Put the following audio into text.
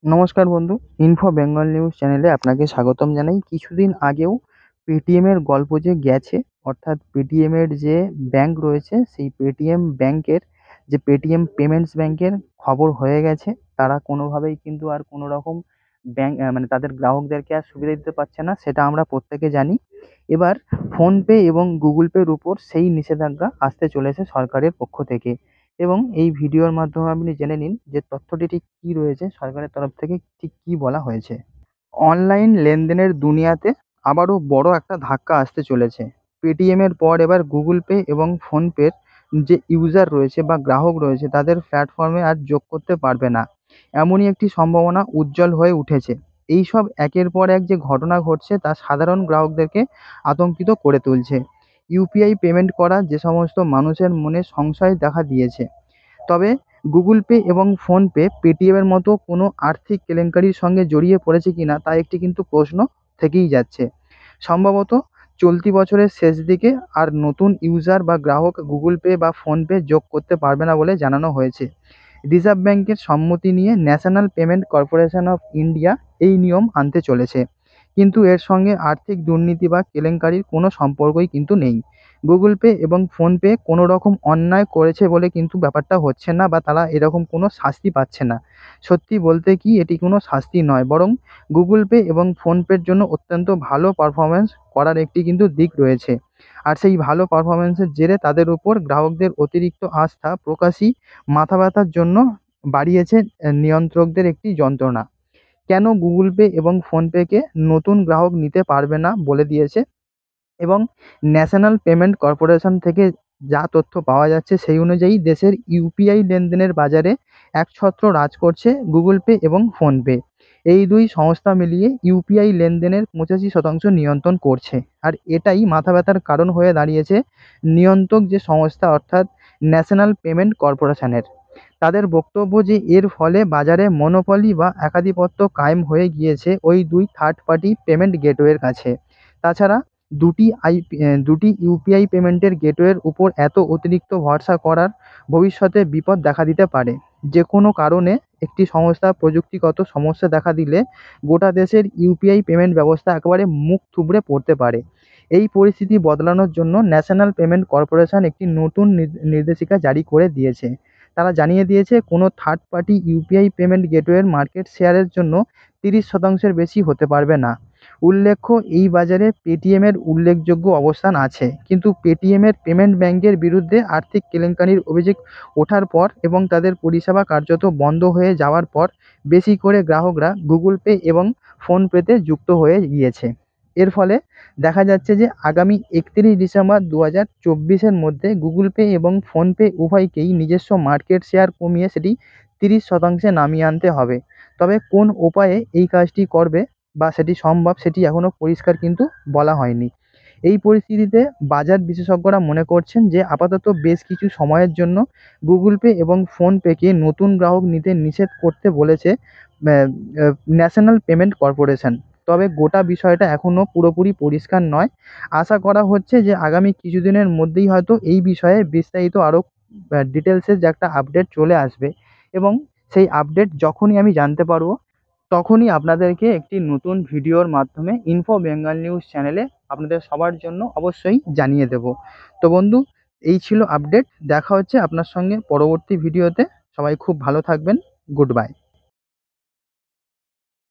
নমস্কার বন্ধু, info Bengal news চ্যানেলে আপনাকে স্বাগতম জানাই। কিছুদিন আগেও পেটিএমের গল্প যে গেছে, অর্থাৎ পেটিএমের যে ব্যাংক রয়েছে সেই পেটিএম ব্যাংকের যে পেটিএম পেমেন্টস ব্যাংকের খবর হয়ে গেছে। তারা কোনোভাবেই কিন্তু আর কোনো রকম ব্যাংক মানে তাদের গ্রাহকদেরকে আর সুবিধা দিতে পারছে না, সেটা আমরা প্রত্যেকে জানি। এবার ফোনপে এবং গুগল পের উপর সেই নিষেধাজ্ঞা আসতে চলেছে সরকারের পক্ষ থেকে। এবং এই ভিডিওর মাধ্যমে আপনি জেনে নিন যে তথ্যটি ঠিক কী রয়েছে, সরকারের তরফ থেকে ঠিক কী বলা হয়েছে। অনলাইন লেনদেনের দুনিয়াতে আবারও বড় একটা ধাক্কা আসতে চলেছে। পেটিএমের পর এবার গুগল পে এবং ফোনপের যে ইউজার রয়েছে বা গ্রাহক রয়েছে তাদের প্ল্যাটফর্মে আর যোগ করতে পারবে না, এমনই একটি সম্ভাবনা উজ্জ্বল হয়ে উঠেছে। এইসব একের পর এক যে ঘটনা ঘটছে তা সাধারণ গ্রাহকদেরকে আতঙ্কিত করে তুলছে। ইউপিআই পেমেন্ট করা যে সমস্ত মানুষের মনে সংশয় দেখা দিয়েছে। তবে গুগল পে এবং ফোনপে পেটিএমের মতো কোনো আর্থিক কেলেঙ্কারির সঙ্গে জড়িয়ে পড়েছে কিনা তা একটি কিন্তু প্রশ্ন থেকেই যাচ্ছে। সম্ভবত চলতি বছরের শেষ দিকে আর নতুন ইউজার বা গ্রাহক গুগল পে বা ফোনপে যোগ করতে পারবে না বলে জানানো হয়েছে। রিজার্ভ ব্যাংকের সম্মতি নিয়ে national payment corporation of India এই নিয়ম আনতে চলেছে, কিন্তু এর সঙ্গে আর্থিক দুর্নীতি বা কেলেঙ্কারির কোনো সম্পর্কই কিন্তু নেই। গুগল পে এবং ফোনপে কোনো রকম অন্যায় করেছে বলে কিন্তু ব্যাপারটা হচ্ছে না, বা তারা এরকম কোনো শাস্তি পাচ্ছে না। সত্যি বলতে কি, এটি কোনো শাস্তি নয়, বরং গুগল পে এবং ফোনপের জন্য অত্যন্ত ভালো পারফরম্যান্স করার একটি কিন্তু দিক রয়েছে। আর সেই ভালো পারফরম্যান্সের জেরে তাদের উপর গ্রাহকদের অতিরিক্ত আস্থা প্রকাশই মাথা ব্যথার জন্য বাড়িয়েছে নিয়ন্ত্রকদের একটি যন্ত্রণা। কেন গুগল পে এবং ফোনপেকে নতুন গ্রাহক নিতে পারবে না বলে দিয়েছে। এবং ন্যাশনাল পেমেন্ট কর্পোরেশন থেকে যা তথ্য পাওয়া যাচ্ছে সেই অনুযায়ী দেশের ইউপিআই লেনদেনের বাজারে একছত্র রাজ করছে গুগল পে এবং ফোনপে। এই দুই সংস্থা মিলিয়ে ইউপিআই লেনদেনের 85% নিয়ন্ত্রণ করছে। আর এটাই মাথা ব্যথার কারণ হয়ে দাঁড়িয়েছে নিয়ন্ত্রক যে সংস্থা, অর্থাৎ ন্যাশনাল পেমেন্ট কর্পোরেশনের। তাদের বক্তব্য যে এর ফলে বাজারে মনোপলি বা একাধিপত্য কায়েম হয়ে গিয়েছে ওই দুই থার্ড পার্টি পেমেন্ট গেটওয়ের কাছে। তাছাড়া দুটি ইউপিআই পেমেন্টের গেটওয়ের উপর এত অতিরিক্ত ভরসা করার ভবিষ্যতে বিপদ দেখা দিতে পারে। যে কোনো কারণে একটি সংস্থার প্রযুক্তিগত সমস্যা দেখা দিলে গোটা দেশের ইউপিআই পেমেন্ট ব্যবস্থা একেবারে মুখ থুবড়ে পড়তে পারে। এই পরিস্থিতি বদলানোর জন্য ন্যাশনাল পেমেন্ট কর্পোরেশন একটি নতুন নির্দেশিকা জারি করে দিয়েছে। তারা জানিয়ে দিয়েছে, কোনো থার্ড পার্টি ইউপিআই পেমেন্ট গেটওয়ের মার্কেট শেয়ারের জন্য 30% বেশি হতে পারবে না। উল্লেখ্য, এই বাজারে পেটিএমের উল্লেখযোগ্য অবস্থান আছে, কিন্তু পেটিএমের পেমেন্ট ব্যাংকের বিরুদ্ধে আর্থিক কেলেঙ্কারির অভিযোগ ওঠার পর এবং তাদের পরিষেবা কার্যত বন্ধ হয়ে যাওয়ার পর বেশি করে গ্রাহকরা গুগল পে এবং ফোনপেতে যুক্ত হয়ে গিয়েছে। এর ফলে দেখা যাচ্ছে যে আগামী 31 ডিসেম্বর 2024-এর মধ্যে গুগল পে এবং ফোনপে উভয়কেই নিজস্ব মার্কেট শেয়ার কমিয়ে সেটি 30%-এ নামিয়ে আনতে হবে। তবে কোন উপায়ে এই কাজটি করবে বা সেটি সম্ভব সেটি এখনও পরিষ্কার কিন্তু বলা হয়নি। এই পরিস্থিতিতে বাজার বিশেষজ্ঞরা মনে করছেন যে আপাতত বেশ কিছু সময়ের জন্য গুগল পে এবং ফোনপেকে নতুন গ্রাহক নিতে নিষেধ করতে বলেছে ন্যাশনাল পেমেন্ট কর্পোরেশন। তবে গোটা বিষয়টা এখনও পুরোপুরি পরিষ্কার নয়। আশা করা হচ্ছে যে আগামী কিছুদিনের মধ্যেই হয়তো এই বিষয়ে বিস্তারিত আরও ডিটেলসের যে একটা আপডেট চলে আসবে, এবং সেই আপডেট যখনই আমি জানতে পারবো তখনই আপনাদেরকে একটি নতুন ভিডিওর মাধ্যমে ইনফো বেঙ্গল নিউজ চ্যানেলে আপনাদের সবার জন্য অবশ্যই জানিয়ে দেব। তো বন্ধু, এই ছিল আপডেট। দেখা হচ্ছে আপনার সঙ্গে পরবর্তী ভিডিওতে। সবাই খুব ভালো থাকবেন। Good bye.